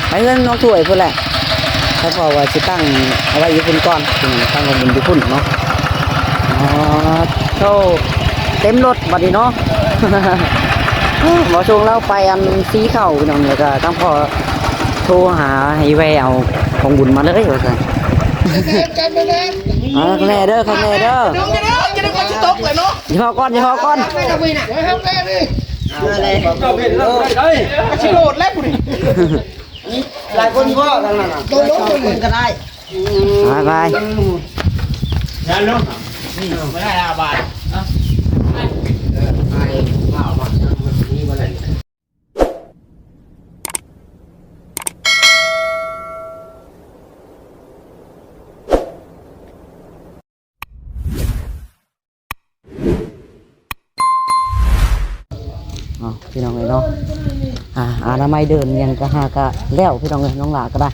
ไปเงินน้องถ้วยพุ่นแหละถ้าพอว่าสิตั้งเอาไว้อยู่พุ่นก่อนตั้งเอาบุญอยู่พุ่นเนาะอ๋อโธ่เต็มรถบัดนี้เนาะ หมอชงเราไปอันซีเข่าน้องเลยก็ตั้งพอโทรหาให้แวเอาของบุญมาเลยว่าซั่นข้างในเด้อข้างในเด้อจะได้ก่อนสิตกเลยเนาะอย่าพอก่อนอย่าพอก่อนอะไรชิโรดแล้วกูนี่หลายคนก็ทั้งนั้นน่ะตัวลงตัวหนึ่งก็ได้ไปยันลงไม่ได้บาทพี่น้องเลยเนาะอนามัยเดินยังกะหากะแล้วพี่น้องเลยน้องหลาก็ได้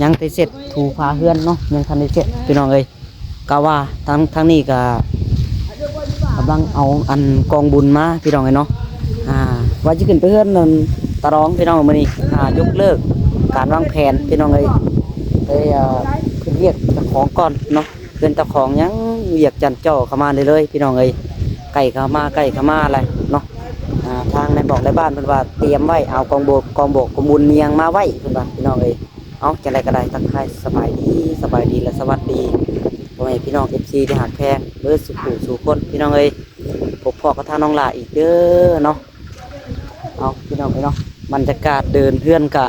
ยังไปเสร็จถูพาเฮือนเนาะยังทันได้เสร็จพี่น้องเลยก็ว่าทั้งนี้ก็กำลังเอาอันกองบุญมาพี่น้องเลยเนาะว่าจะขึ้นไปเฮือนนั่นตะร้องพี่น้องมื้อนี้ยกเลิกการวางแผนพี่น้องเลยขึ้นเรียกเจ้าของก่อนเนาะเพื่อนเจ้าของยังเรียกจันเจ้าเข้ามาเลยพี่น้องเลยไก่เข้ามาอะไรเนาะทางในบอกในบ้านเพิ่นว่าเตรียมไว้เอากองโบกกองบุญเนียงมาไว้เพิ่นว่าพี่น้องเอ้ยเอาจังได๋ก็ได้ทักทายสบายดีและสวัสดีพ่อแม่พี่น้อง FC ที่หักแพงเบิดสุขสู่คนพี่น้องเอ้ยพบพ่อกับทางน้องหลาอีกเด้อเนาะเอาพี่น้องเอ้ยเนาะบรรยากาศเดินเพื่อนกะ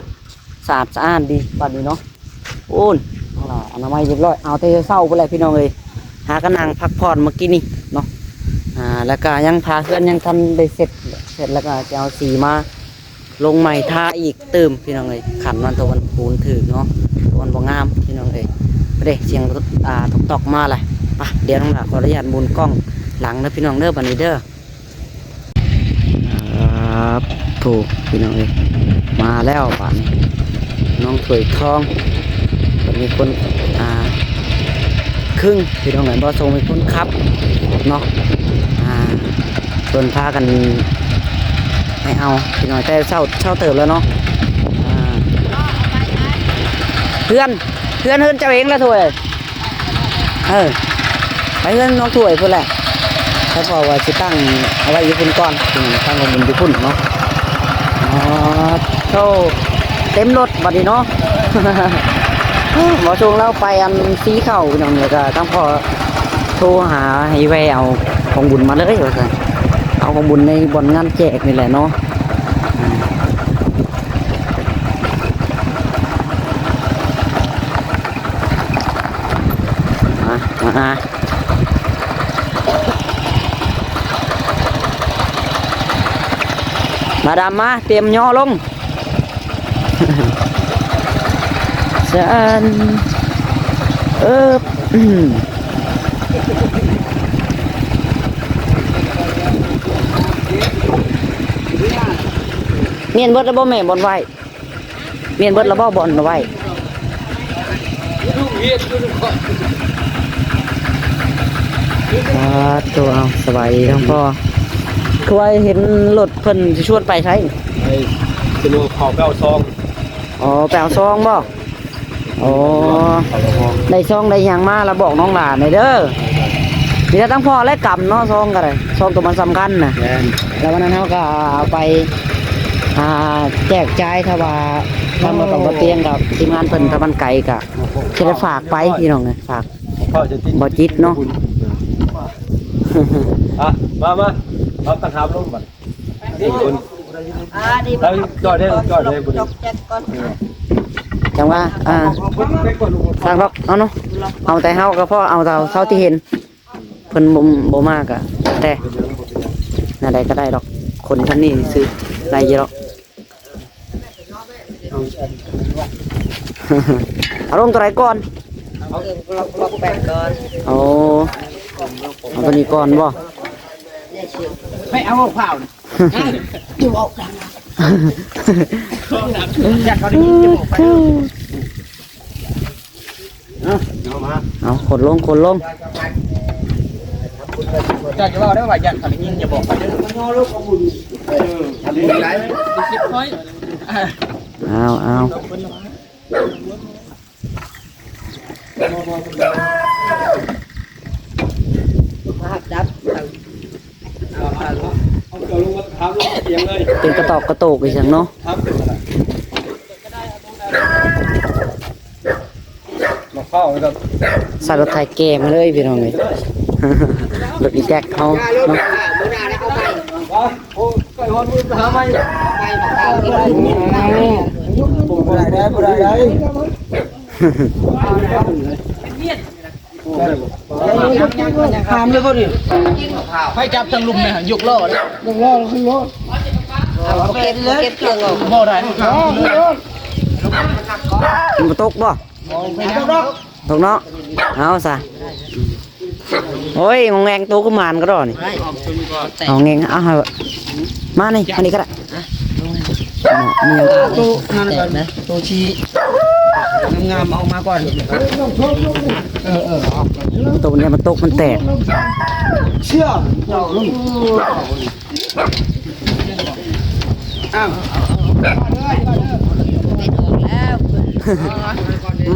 สะอาดสะอ้านดีบัดนี้เนาะโอ้นน้องหลาอนามัยเรียบร้อยเอาแต่เช้าไปเลยพี่น้องเอ้ยหากันนั่งพักผ่อนเมื่อกี้นี่เนาะแล้วก็ยังพาเพื่อนยังทำได้เสร็จแล้วก็จะเอาสีมาลงใหม่ทาอีกเติมพี่น้องเลยขันวันตะวันปูนถือเนาะตะวันบ่งามพี่น้องเลยเด้เสียงตกมาเลยไปเดี๋ยวน้องหลาขออนุญาตบุญกล้องหลังนะพี่น้องเด้อบันนี้เด้อครับถูกพี่น้องเลยมาแล้วป่านนี้น้องถวยทองมีคนครึ่งพี่น้องเลยบ่ทรงมีคนขับเนาะส่วนพากันไม่เอาพี่น้อยแต่เช่าเติบแล้วเนาะเพื่อนเจ้าเองละถ้วยไปเงินน้องถ้วยพุ่นแหละถ้าพอว่าสิตั้งเอาไว้อยู่พุ่นก่อนตั้งเอาบุญอยู่พุ่นเนาะโธ่เต็มรถบัดนี้เนาะ หมอชงเราไปอันซีเข่าพี่น้องเลยก็ตั้งพอโทรหาให้แวเอาของบุญมาเลยว่าซั่นเอาของบุญในบ่อนงานแจกนี่แหละเนาะมาดามมาเตรียมย่อลง ฉันเมียนเบิดระบบแม่บอลไว้เมียนเบิดระบบบอลไว้ตัวเอาสบายดีทั้งพ่อคือว่าเห็นรถเพิ่นจะชวนไปใช่จะดูขอแปลซองแปลซองบ่ได้ซองได้ยังมาแล้วบอกน้องหลานเด้อมีแต่ทั้งพ่อและกำเนาะซองกันเลยซองตัวมันสำคัญนะแล้ววันนั้นเขาก็เอาไปแจกจ่ายถ้าว่าทำมาต้องเตียงกับทีมงานเพิ่นตะวันไก่กะจะได้ฝากไปพี่น้องเลยฝากบ่จิตเนาะมาเอากระถางลงก่อนคุณจอดได้บุญจังว่าทางเราเอาเนาะเอาแต่เฮาก็พอเอาเท่าที่เห็นเพิ่นบ่มากอะแต่น่าได้ก็ได้ดอกคนท่านนี้ซื้อได้เยอะเอาลงตัวไหนก่อนล็อกแปดก่อนเอาตัวนี้ก่อนบ่ไม่เอาเผาอยู่ออกกันอยากเขาได้ยินจะบอกไปเอาขนลงจะว่าได้ว่าอยากเขาได้ยินจะบอกไปเด้อทำยังไงคิดค่อย เอา มาจับ เอาเดี๋ยวลงมาทำลงเอียงเลย เป็นกระตอกกระโตกอีสังเนาะ ทำเป็นอะไรมาเข้าแล้วก็ ใส่รถไถแกมาเลยพี่น้องเลย รถอีแจ็คเขา ยาลูก เนาะ โบราณเอาไป โอ้ไก่ฮอนมือหาไม่ ไปมาตามที่ได้ ได้ทำเลยพอดี ให้จับทางลุมเนี่ยยกล้อเลยยกล้อขึ้นรถเอาเก็บเลยเก็บเครื่องออกบ่ได้ มันบ่ตกบ่ตกเนาะเอาซะโอ้ยงงแงงตัวก็มานก็รอนี่เอาแงงเอาให้มานี่อันนี้ก็ได้นี่ยัง ตู้นั่นก่อนนะตู้ชี้งามๆเอามาก่อน ตัวเนี่ยมันตกมันแตก เชื่อเราลุงอ้าว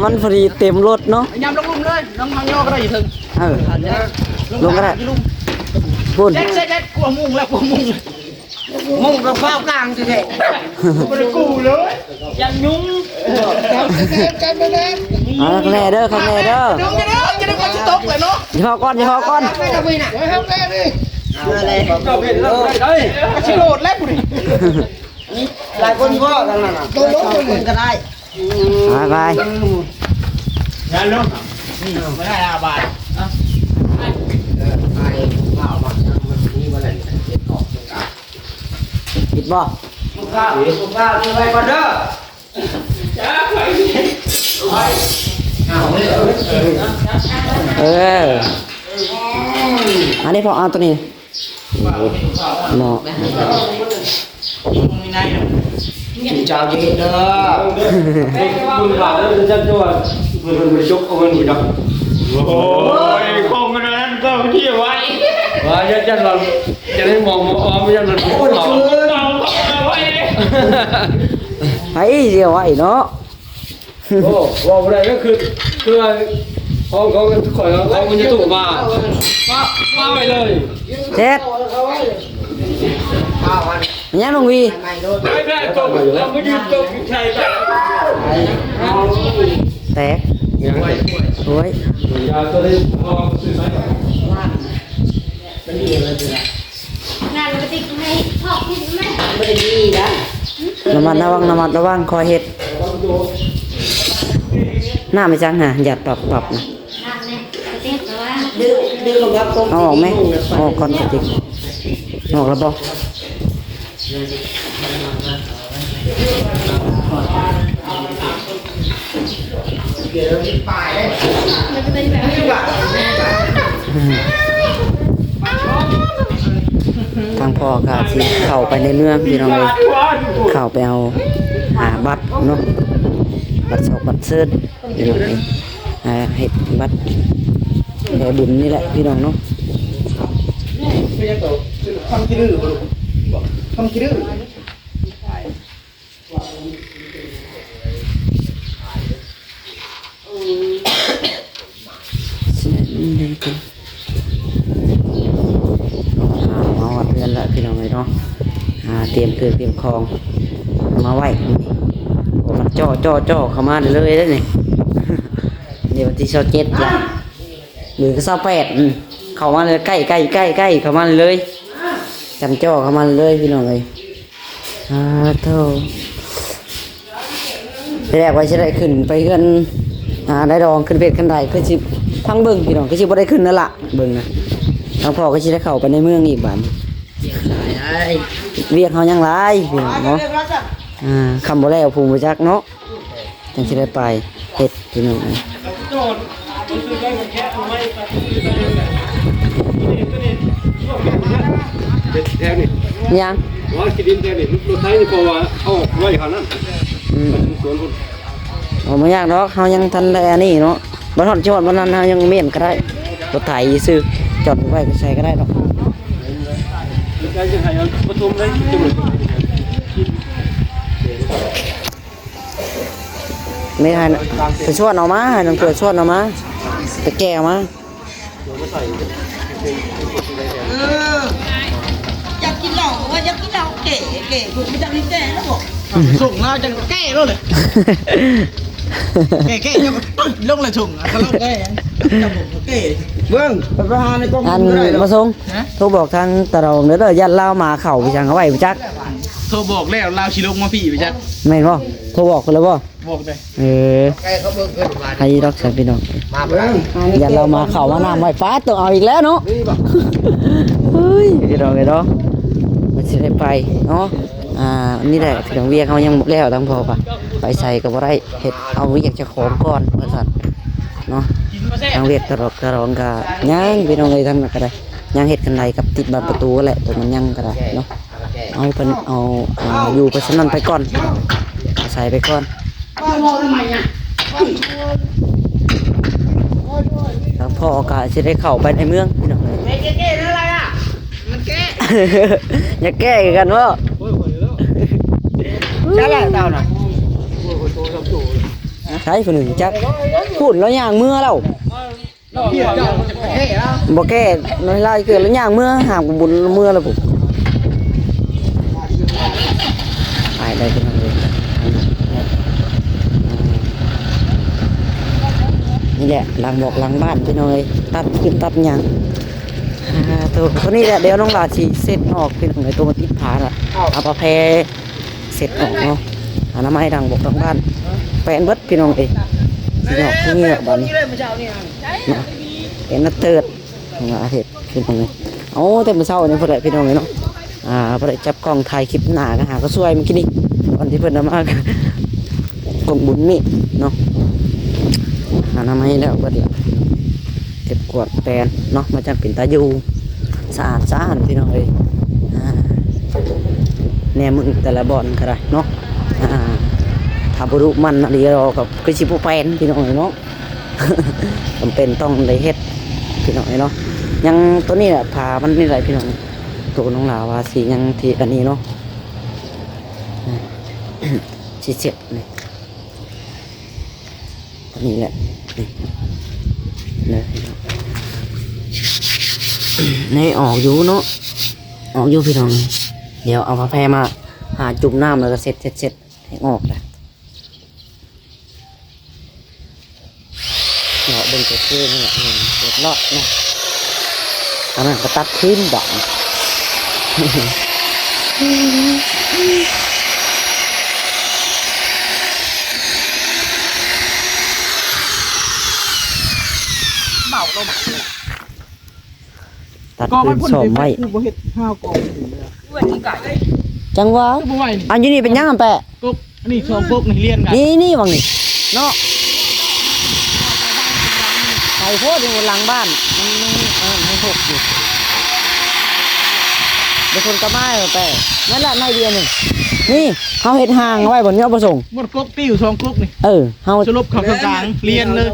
มันพอดีเต็มรถเนาะ ยำลงลุมเลยลงทางย่อก็ได้อยู่ถึง เออลงก็ได้พุ่น เด็ดกลัวมุงแล้วกลัวมุงมุงกับเฝ้ากลางสิเด็กไม่ได้กู้เลยยังยุ่งกันไปเลย เอาข้างแน่เด้อข้างแน่เด้อ ยุ่งจะได้ก่อนจะตกเลยเนาะ อย่าพอก่อนอย่าพอก่อน ไม่ต้องไปน่ะให้แม่ดิอะไร เจ้าเป็นแล้วได้ ชิโรดแล้วกูนี่หลายคนก็กันน่ะตัวลงคนก็ได้ ไป งานเนาะ ไม่ได้อาบาท ปิดบ่ ข้าวนี่ไปก่อนเด้อ เอออันนี้พอเอาตัวนี้เนาะ chào chị nữa คุณผ่านแล้วจะจัวมันไปชกเอาเงินไปดับโอ้ยคงกันนั้นก็เที่ยวไว้ว่าจะเราจะได้มองอ๋อไม่ใช่เราโอ้ยเราไว้ ไอ้เดียวไอ้เนาะ โอ้ว่าอะไรก็คือเขาทุกคนเขามันจะถูกมาไปเลย เจ็ดมันยังลงวี ไม่ได้ตกเราไม่ยืนตกใช่ป่ะ แตกโอ้ย ยาตัวนี้พอซื้อไหม งานปฏิกิริยาชอบที่ไหม ไม่ได้ดีนะ ระมัดระวังคอยเห็ดหน้าไม่จังฮะหยัดปรับนะ งานเนี่ยปฏิกิริยา ดื้อลงรับตรง เอาออกไหมออกก่อนกติกออกแล้วบ่ มันจะเป็นแบบนี้ ทางพ่อก็สิเข้าไปในเมืองพี่น้องเลยเข้าไปเอาหาบัตรเนาะบัตรสอบบัตรเซิร์ชพี่น้องเลยให้บัตรแห่บุญนี่แหละพี่น้องเนาะ ทำขี้ดื้อทำขี้ดื้อ มาวัดเรือนละพี่น้องเลยเนาะเตรียมเครื่องเตรียมคองมาไหวโอ้มันจ่อเข้ามาเลยได้นี่ เดี๋ยววันที่27ละหรือก็28เข้ามาเลยใกล้เข้ามาเลยจำจ่อเข้ามาเลยพี่น้องเลยเท่าไปแรกไว้จะได้ขึ้นไปเฮือนได้ดองขึ้นเบ็ดขึ้นใดคือสิพังเบิ่งพี่น้องคือสิบ่ได้ขึ้นนั่นละเบิ่งนะทางพ่อก็สิได้เข้าไปในเมืองอีกบัดเวียกเฮายังหลายพี่น้องเนาะคำบ่แล้วภูมิบ่จักเนาะจังสิได้ไปเฮ็ดพี่น้อง แถวนี้ ยัง ว่าคิดดินแถวนี้รถไถนี่เพราะว่าเอาไว้ขนาดนั้นสวนคน บ่ยากดอกเฮายังทันได้อันนี้เนาะบ่ฮอดจอดบ่นั้นเฮายังเม่นก็ได้รถไถซื้อจอดไว้ก็ใช้ก็ได้ดอก ใกล้จะให้ประตูเลยจุ่ม ไม่ให้นะไปชวนเอามาให้น้องเกิดชวนเอามาไปแก้มา อยากกินเหล้าว่าอยากกินเหล้าเก๋ผมไม่จำนี่แก่แล้วบอกส่งเราจังแก่แล้วเลยแก่ยังลงเลยส่งก็ลงแก่จับผมแก่เบิ้งไปหาในกล้อง อันมาส่งโทรบอกทางตะเราเด้อยันเล่ามาเข่าไปจังเอาไว้ไปจัก โทรบอกแล้วเราชิลงมาพี่ไปจัก แม่นบ่โทรบอกเพิ่นแล้วบ่ บอกเลย ให้ดอกสันพี่น้องยันเรามาเข่ามาน้ำไว้ฟ้าต้องเอาอีกแล้วเนาะเฮ้ยพี่น้องเนาะมันสิได้ไปเนาะนี่แหละพี่น้องเวียกเขายังบ่แล้วทั้งพอปะไปใส่ก็บ่ได้เฮ็ดเอาเวียกเจ้าของก่อนว่าซั่นเนาะทางเวียกกระรอกกระรอนก็ยังพี่น้องเอ้ยทำก็ได้ยังเฮ็ดกันไดกับติดบานประตูแหละแต่มันยังก็ได้เนาะเอาเพิ่นเอาอยู่ไปซั่นนั้นไปก่อนใส่ไปก่อนทางพ่อก็สิได้เข้าไปในเมืองพี่น้องเอ้ย แก่อะไรอ่ะมันแก่ อย่าแก้กันว่าใช่แล้วเต่าน่ะใช่คนหนึ่งจักพูดแล้วย่างเมื่อแล้วบ่แก้น้อยไล่เกิดแล้วย่างเมื่อหามบุญเมื่อแล้วผมไปได้กันเลยนี่แหละหลังบอกหลังบ้านพี่น้อยตัดขึ้นตัดยางตัวนี้แหละเดี๋ยวน้องลาชีเสร็จออกพี่น้องไอ้ตัวมันติดผาน่ะเอาปลาแพเสร็จออกเนาะน้ำไม้ดังบอกดังบ้านแปลนเบิดพี่น้องเองพี่น้องเงี้ยบ้านนี้เป็นนักเติร์ดอาเห็ดพี่น้องเลยโอ้แต่เมื่อเช้านี่พอได้พี่น้องเลยเนาะพอได้จับกล้องถ่ายคลิปหน้าก็หาก็ช่วยเมื่อกี้นี่วันที่เพิ่นมากกงบุญนี่เนาะน้ำไม้แล้วเบิดละเก็บกวาดแปลนเนาะมาจากปิ่นตายูสะอาดสะอาดพี่น้องเลยแนวมึงแต่ละบ่อนก็ได้เนาะถ้าบุรุมันอะไรรอกับคือชิบุแปนพี่น้องเนาะ จำเป็นต้องได้เฮ็ดพี่น้องเนาะยังตัวนี้แหละพามันนี่ไรพี่น้องตัวน้องลาวาสียังที่อันนี้เนาะ สีเจ็บนี่ตัวนี้แหละนี่ออกอยู่เนาะออกอยู่พี่น้องเดี๋ยวเอาผ้าแพรมาหาจุ่มน้ำแล้วก็เสร็จให้ออกเลยเนาะเดินไปเพื่อนนี่แหละเด็ดเลาะเนาะตอนนั้นก็ตัดทิ้งด่างตัดพื้นสอบไว้จังหวะอันนี้เป็นยังแปะ กุ๊กนี่สองกุ๊กนี่เรียนกัน นี่วังนี่เนาะไข่โพดอยู่หลังบ้านมันหกอยู่เดี๋ยวคนกระไม้แปะนั่นแหละไม่เดียวหนึ่งนี่เขาเห็ดห่างไว้บนนี้เอาประสงค์ หมดกุ๊กตี้อยู่สองกุ๊กนี่ เขา สรุปเขากลางเรียนเลย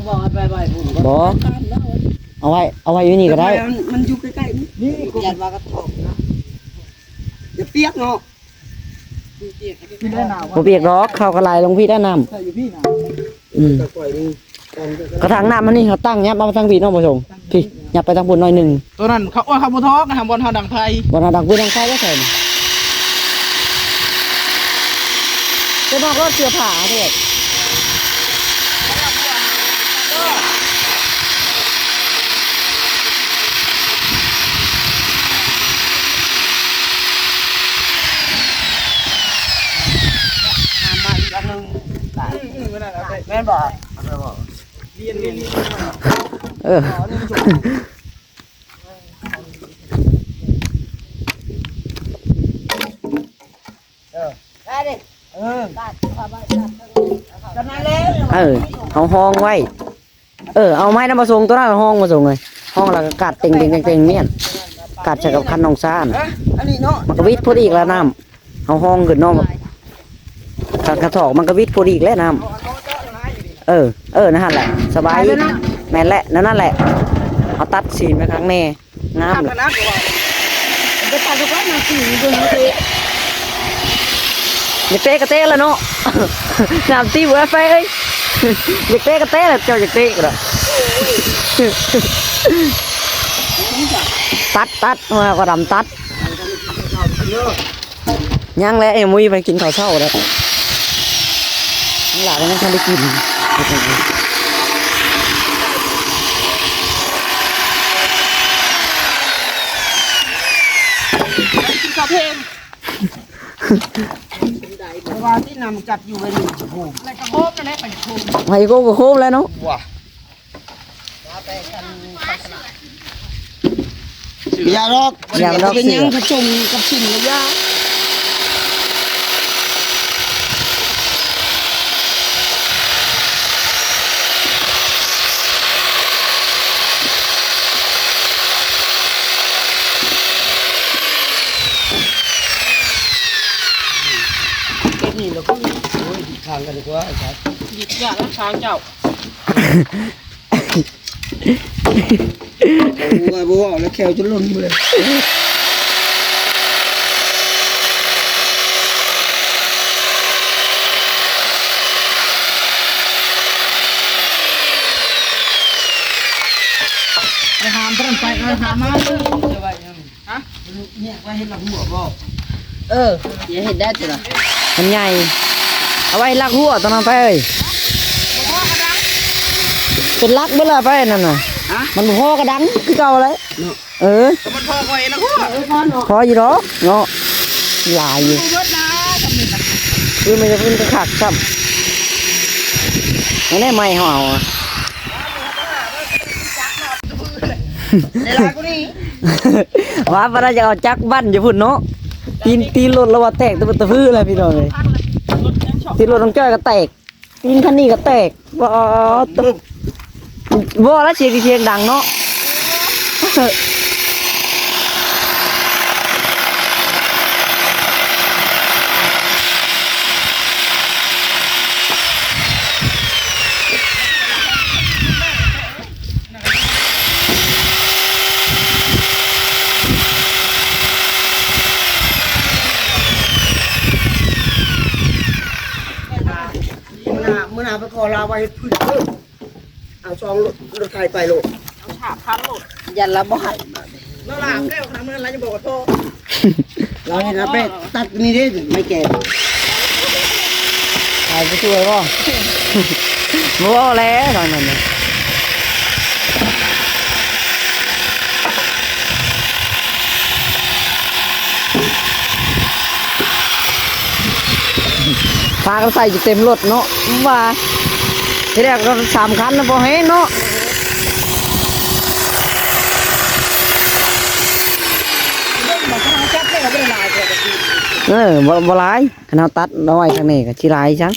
บอเอาไว้อยู่นี่ก็ได้ มันอยู่ใกล้ๆนี่ยันว่ากระทบนะอย่าเปียกเนาะพี่ได้หนาว ผมเปียกดอกเข้ากระไลลงพี่ได้น้ำ ใช่อยู่พี่นะ กระถางน้ำมันนี่เขาตั้งยับมาทางพี่น้องประสงค์พี่ยับไปทางบนหน่อยหนึ่ง ตัวนั้นเขาว่าเขาบุทอกนะบอลเฮาดังไทย บนหาดังพื้นทางใต้ก็ใส่จะนอกรถเสื้อผ้าเด็กแม่บอกเรียนเอาห้องไว้เอาไม้น้ำมาส่งตัวนั้นห้องมาส่งเลยห้องแล้วก็กัดเต็งเมียนกัดใส่กับคันนองซ่านมันก็วิทย์พอดีอีกแล้วน้ำเอาห้องขึ้นน้องกัดกระถอกมันก็วิทย์พอดีอีกแล้วน้ำนั่นแหละสบายแม่นแหละนั่นแหละเอาตัดสีไปครั้งแน่งามเลยไปตัดทุกวันนะสีดูนี่อย่าเตะกระเตะแล้วเนาะน้ำตีหัวไฟเอ้ย อยากเตะก็เตะแหละเจ้าอยากเตะก็ได้ตัดมาก็ดำตัดย่างแล้วเอ็มมุ้ยไปกินข้าวเช้าแล้วหลานนั่นฉันได้กินกินข้าวเพลงเพราะว่าที่นำจับอยู่เป็นโอ้อะไรกระโฮมนั่นแหละไปโฮม ไอ้ก็โค้งแล้วเนาะ ว้าอย่าหรอกเป็นยังกระจงกับชิ้นระยะนี่เราก็โอ้ยทางกันดีกว่าไอ้ชายหยิบยาแล้วช้างเจ้าบัวแล้วแขวจะล่นเลยไปหามเพิ่มไปหามมาจะไปฮะเนี่ยไปเห็นหลังหัวบ่อย่าเห็นได้จ้ะ มันใหญ่เอาไว้ลักหัวตอนนั้นไปเอ้ยเป็นลักเมื่อไรไปนั่นน่ะมันพอกระดังคือเก่าเลยมันพอไว้นะหัวพออยู่หรอเนาะลายอยู่คือมันจะขึ้นกระขักซ้ำไม่ได้ไม่ห่ออ่ะ ในลายกูนี่ ว่าพระจะเอาจักบ้านอยู่พุ่นเนาะตีรถแล้วว่าแตกตะพื้นเลยพี่น้องเลยตีรถน้องจ้อยก็แตกตีนคันนี้ก็แตกบ่แล้วเสียงดังเนาะเมื่อนาไปขอลาไว้พื้นเอาซองรถไทยไปโลดเอาฉาบพันโลดยันละบ่ให้แล้วลาแก้วทำอะไรจะบอกโทษเราเห็นนะเป้ตัดนี่ดิไม่แก่ ใครไปช่วยบ่บ่แล้วตอนนั้นเนี่ยพากันใส่จะเต็มรถเนาะว่าที่แรกเรา3 คันนะพอเห็นเนาะบ่หลายขนาดตัดน้อยทางนี้ก็สิหลายจัง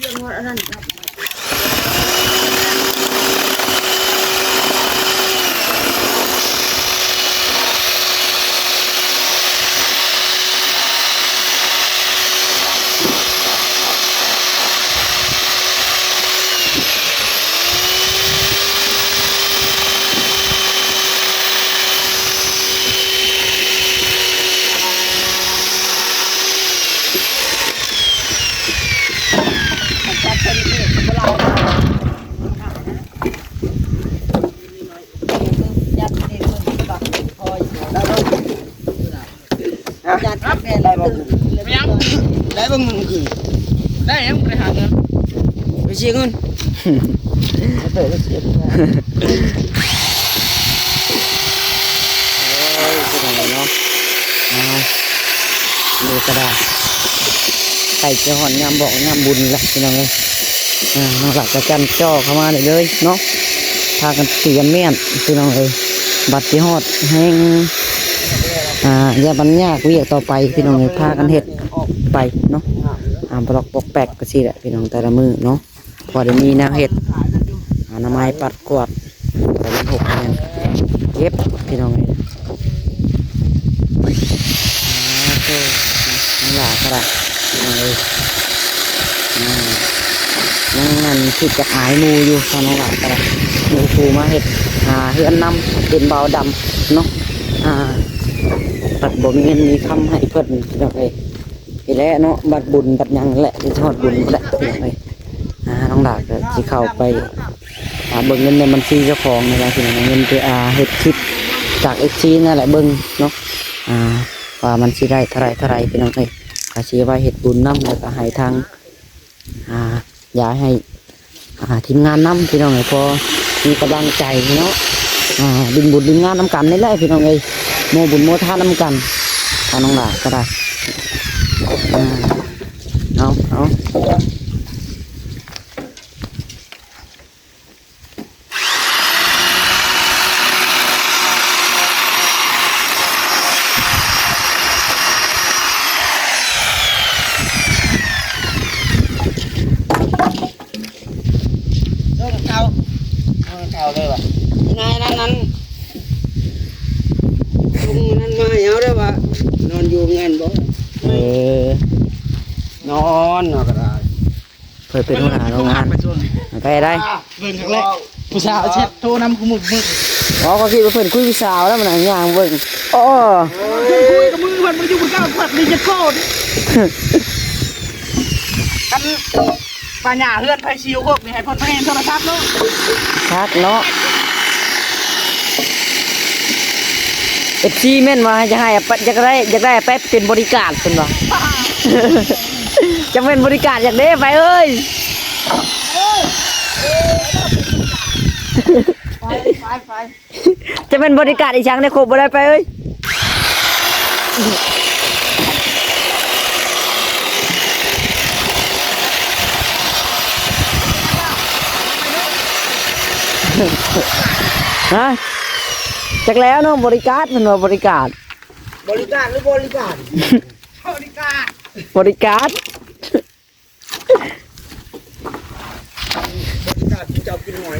ได้บ่ยังได้บ่เงินคือได้ยังไปหาเงินไปเสียเงินเปิดเสียโอ้ยคืออะไรเนาะดูกระดาษใส่เจ้าหอนงามบอกงามบุญแหละพี่น้องเลยน้องหลักกระจันจ่อเข้ามาเลยเนาะพากันเสียเมียนพี่น้องเลยบัตรที่ฮอดแห้งอย่าบัญญัติเวียกต่อไปพี่น้องเลยพากันเห็ดไปเนาะบล็อกปกแปกก็สิแหละพี่น้องแต่ละมือเนาะพอได้มีแนวเห็ดอนามัยปัดกวาดไปเล่น6เงินเย็บพี่น้องเลยน้องหลากระดาษยังนั่นคิดจะหายมูอยู่ตอนน้องหลากระดาษมูฟูมาเห็ดเฮือนนำเป็นเบาดำเนาะตัดบ่มีเงินมีคำให้เพิ่นพี่น้องเอ้ยอีแล้วเนาะบัดบุญบัดยังแหละจะทอดบุญแหละพี่น้องเอ้ยน้อง องหลักก็สิเข้าไปเบิ่งเงินในบัญชีเจ้าของนี่แหละพี่น้องเงินที่เฮ็ดคลิปจาก FC นั่นแหละเบิ่งเนาะว่ามันสิได้เท่าไหร่พี่น้องเอ้ยก็สิไว้เฮ็ดบุญนำแล้วก็ให้ทางอยากให้ทีมงานนำพี่น้องเอ้ยพอมีกำลังใจเนาะดึงบุญดึงงานนำกันนี่แหละพี่น้องเอ้ยโมบุญโมทานนำกันทางน้องหลาก็ได้เอา เรื่องเก่าเลยว่ะนายนั้นลุงนั้นมาเอาได้ว่านอนอยู่เงินบ่นอนก็ได้ เพื่อเป็นหัวหน้าโรงงานไปได้ เบิ่งครั้งแรกผู้สาวเช็ดโทรนำขมุกมึก อ๋อก็คิดว่าเพื่อนคุยวิสาวแล้วมันอย่างอย่างเบิ่งอ๋อ คุยกับมือมันอยู่บนก้าวผัดนี่จะโคตรกันปัญญาเฮือนไฟชิวพวกนี่ให้พ่นไปเห็นโทรศัพท์เนาะ ชัดเนาะFC แม่นว่าจะให้อยากได้ไปเป็นบริการเป็นบ่ จะเป็นบริการอยากได้ไปเอ้ย ไฟ จะเป็นบริการอีกครั้งในครบบ่ได้ไปเอ้ย ฮะจักแล้วเนาะบริการเพิ่นว่าบริการ หรือบริการ บริการเจ้ากินหอย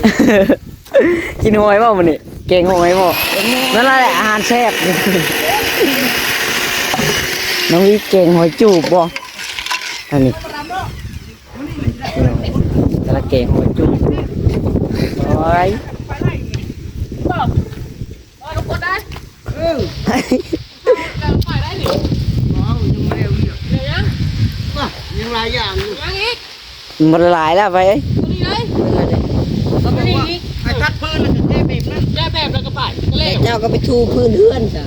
กินหอยบ่มื้อนี้เก่งหอยบ่นั่นแหละอาหารแซ่บน้องวิเก่งหอยจูบบ่อันนี้แต่ละเก่งหอยจูบโอ้ย ยังหลายอย่างอยู่ มันหลายแล้วไปเอ้ย ไอ้ทัดพื้นแล้วก็แก้แบบนั้น เจ้าก็ไปทูพื้นเฮือนจ้ะ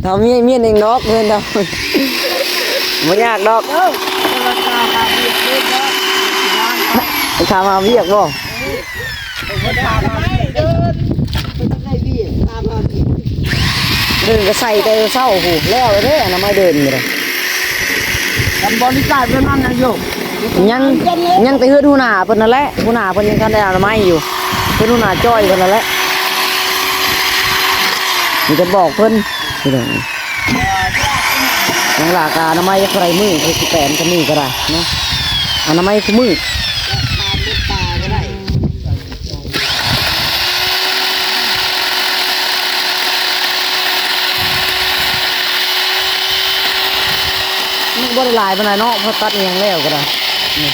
ทำเมียเองนอกเงินดอกไม่ยากดอกทำมาเวียกบ่ เดินก็ใส่แต่เศร้าโอ้โหแล้วเลยน้ำไม่เดินเลย กันบริการเรื่องนั้นนะโยม ยังไปเฮือดหูหนาเพิ่นนั่นแหละหูหนาเพิ่นยังทันได้น้ำไม่อยู่เพิ่นหูหนาจ้อยเพิ่นนั่นแหละมีจะบอกเพิ่นที่ไหนยังหลากาน้ำไม่ใครมือใครสิแปนก็มือก็ได้เนาะอันน้ำไม่คือมือมันบ่ได้หลายปานใดเนาะเพราะตัดเองแล้วก็ได้นี่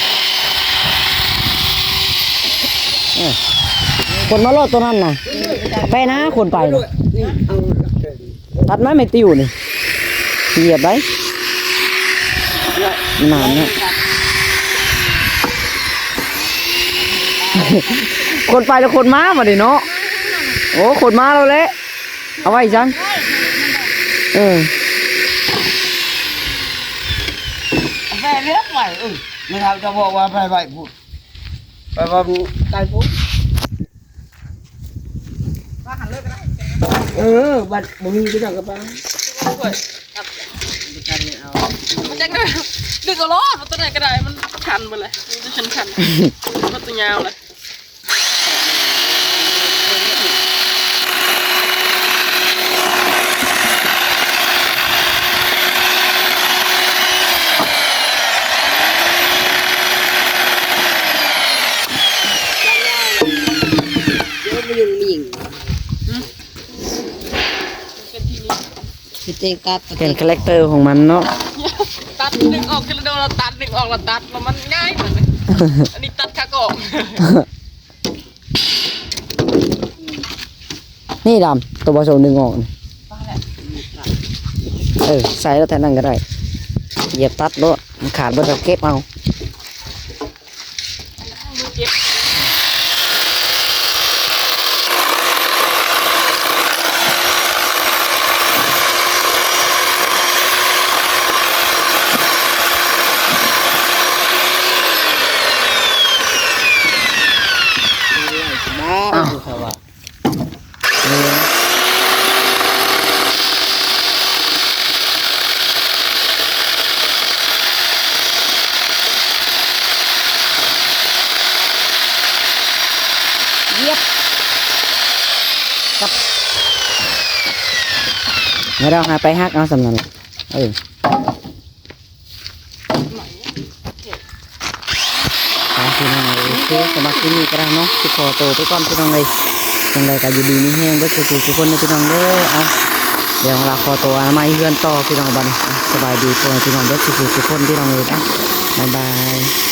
คนมาโลดตัวนั้นน่ะไปนะคนไปน่ะตัดไม้ไม่ติวนี่เหยียบไว้นานเนี่ยคนไปแล้วคนมามาดิเนาะโอ้คนมาแล้วแหละเอาไว้จังแม่เลี้ยงใหม่ไม่ทำจะบอกว่าไปพูดไปว่าตายพูดบัดมึงมีก็จังกับป้า มันจะดึกก็ร้อนมันตัวไหนก็ได้มันชันไปเลยมันจะชันมันตัวยาวเลย พี่เต้กัด เป็นคาแรคเตอร์ของมันเนาะ ตัดหนึ่งออกกระโดดเราตัดหนึ่งออกเราตัดแล้วมันง่ายเหมือนอันนี้ตัดขากออก นี่ดำตัวผสมหนึ่งออกนี่ใส่แล้วแต่นั่นก็ได้ เหยียบตัดรถมันขาดเบิดแล้วเก็บเอา เจ็บ อ้าวสวัสดีเย็บกับไม่ต้องหาไปฮักเอาสำนักพี่น้องเลยโอเคสำหรับที่นี่ก็ได้เนาะที่ขอโตวไปก่อนพี่น้องเลยจังใดก็อยู่ดีนี่แห้งก็คือทุกคนนะพี่น้องเด้อเอาเดี๋ยวเราขอตัวมาเฮือนต่อพี่น้องบัดนสบายดีตัวพี่น้องเด้อคือทุกคนพี่น้องเลยนะบ๊ายบาย